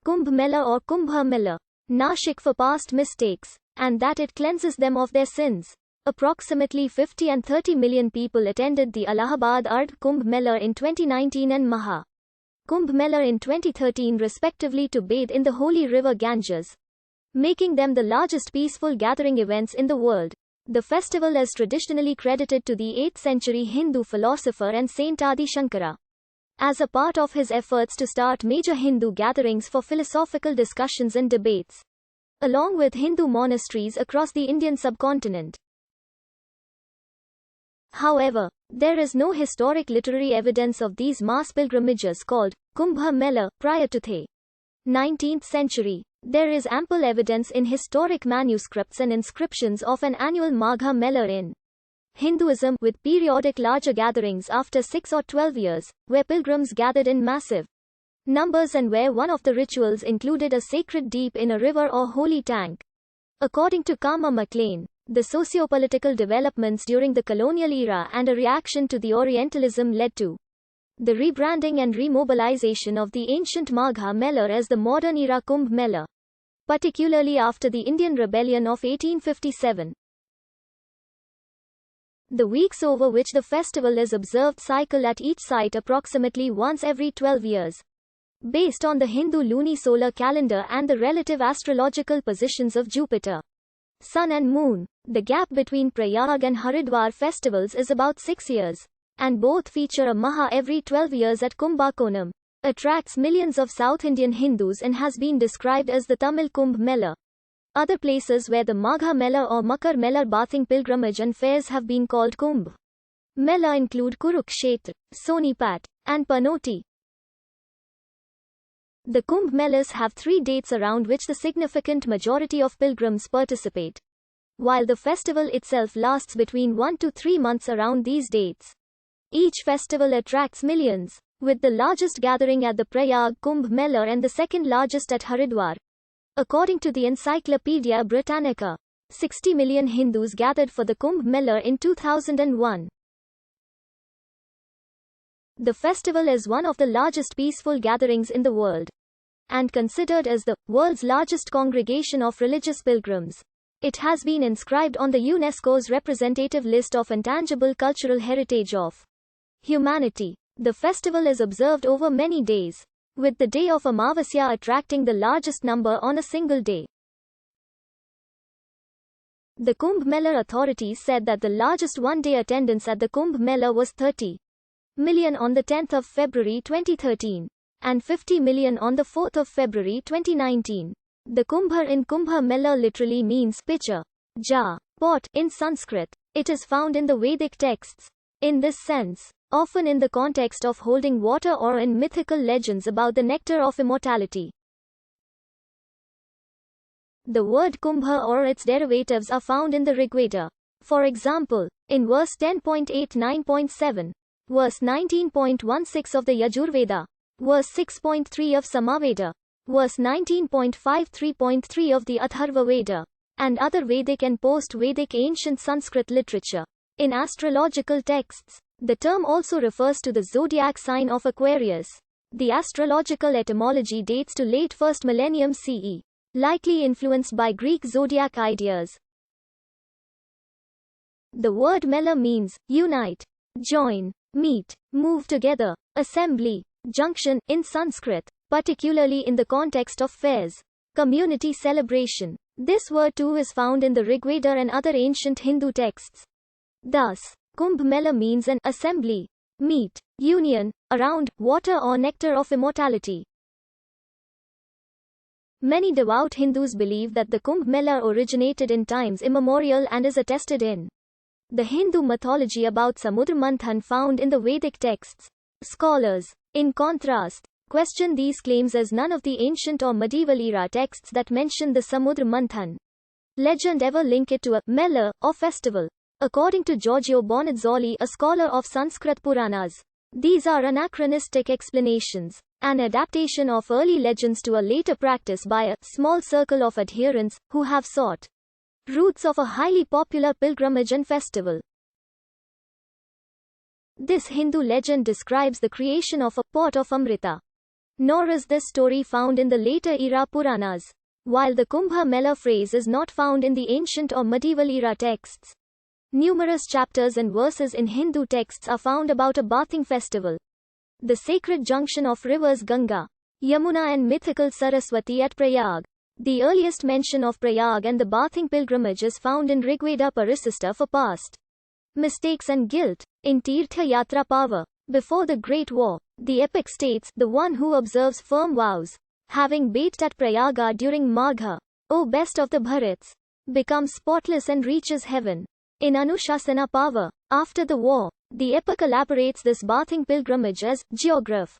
Kumbh Mela or Kumbh Mela, Nashik for past mistakes, and that it cleanses them of their sins. Approximately 50 and 30 million people attended the Allahabad Ardh Kumbh Mela in 2019 and Maha Kumbh Mela in 2013 respectively to bathe in the holy river Ganges, making them the largest peaceful gathering events in the world. The festival is traditionally credited to the 8th century Hindu philosopher and saint Adi Shankara. As a part of his efforts to start major Hindu gatherings for philosophical discussions and debates, along with Hindu monasteries across the Indian subcontinent. However, there is no historic literary evidence of these mass pilgrimages called Kumbh Mela prior to the 19th century. There is ample evidence in historic manuscripts and inscriptions of an annual Magha Mela in Hinduism, with periodic larger gatherings after 6 or 12 years, where pilgrims gathered in massive numbers and where one of the rituals included a sacred deep in a river or holy tank. According to Kama MacLean, the sociopolitical developments during the colonial era and a reaction to the Orientalism led to the rebranding and remobilization of the ancient Magha Mela as the modern era Kumbh Mela, particularly after the Indian Rebellion of 1857. The weeks over which the festival is observed cycle at each site approximately once every 12 years. Based on the Hindu lunisolar calendar and the relative astrological positions of Jupiter, Sun and Moon, the gap between Prayag and Haridwar festivals is about 6 years, and both feature a Maha every 12 years at Kumbakonam. Attracts millions of South Indian Hindus and has been described as the Tamil Kumbh Mela. Other places where the Magha Mela or Makar Mela bathing pilgrimage and fairs have been called Kumbh Mela include Kurukshetra, Sonipat, and Panoti. The Kumbh Melas have 3 dates around which the significant majority of pilgrims participate, while the festival itself lasts between 1 to 3 months around these dates. Each festival attracts millions, with the largest gathering at the Prayag Kumbh Mela and the second largest at Haridwar. According to the Encyclopedia Britannica, 60 million Hindus gathered for the Kumbh Mela in 2001. The festival is one of the largest peaceful gatherings in the world, and considered as the world's largest congregation of religious pilgrims. It has been inscribed on the UNESCO's representative list of intangible cultural heritage of humanity. The festival is observed over many days, with the day of Amavasya attracting the largest number on a single day. The Kumbh Mela authorities said that the largest one-day attendance at the Kumbh Mela was 30 million on the 10th of February 2013, and 50 million on the 4th of February 2019. The Kumbh in Kumbh Mela literally means pitcher, jar, pot in Sanskrit. It is found in the Vedic texts. In this sense, often in the context of holding water or in mythical legends about the nectar of immortality. The word Kumbha or its derivatives are found in the Rigveda. For example, in verse 10.89.7, verse 19.16 of the Yajurveda, verse 6.3 of Samaveda, verse 19.53.3 of the Atharva Veda, and other Vedic and post-Vedic ancient Sanskrit literature. In astrological texts, the term also refers to the zodiac sign of Aquarius. The astrological etymology dates to late 1st millennium CE, likely influenced by Greek zodiac ideas. The word Mela means unite, join, meet, move together, assembly, junction in Sanskrit, particularly in the context of fairs, community celebration. This word too is found in the Rigveda and other ancient Hindu texts. Thus, Kumbh Mela means an assembly, meet, union, around water or nectar of immortality. Many devout Hindus believe that the Kumbh Mela originated in times immemorial and is attested in the Hindu mythology about Samudra Manthan found in the Vedic texts. Scholars, in contrast, question these claims as none of the ancient or medieval era texts that mention the Samudra Manthan legend ever link it to a Mela or festival. According to Giorgio Bonazzoli, a scholar of Sanskrit Puranas, these are anachronistic explanations, an adaptation of early legends to a later practice by a small circle of adherents who have sought roots of a highly popular pilgrimage and festival. This Hindu legend describes the creation of a pot of Amrita, Nor is this story found in the later era Puranas. While the Kumbh Mela phrase is not found in the ancient or medieval era texts, numerous chapters and verses in Hindu texts are found about a bathing festival. The sacred junction of rivers Ganga, Yamuna and mythical Saraswati at Prayag. The earliest mention of Prayag and the bathing pilgrimage is found in Rigveda Parisista for past mistakes and guilt. In Tirtha Yatra Pava, before the Great War, the epic states, the one who observes firm vows, having bathed at Prayaga during Magha, O best of the Bharats, becomes spotless and reaches heaven. In Anushasana Pava, after the war, the epic elaborates this bathing pilgrimage as geograph.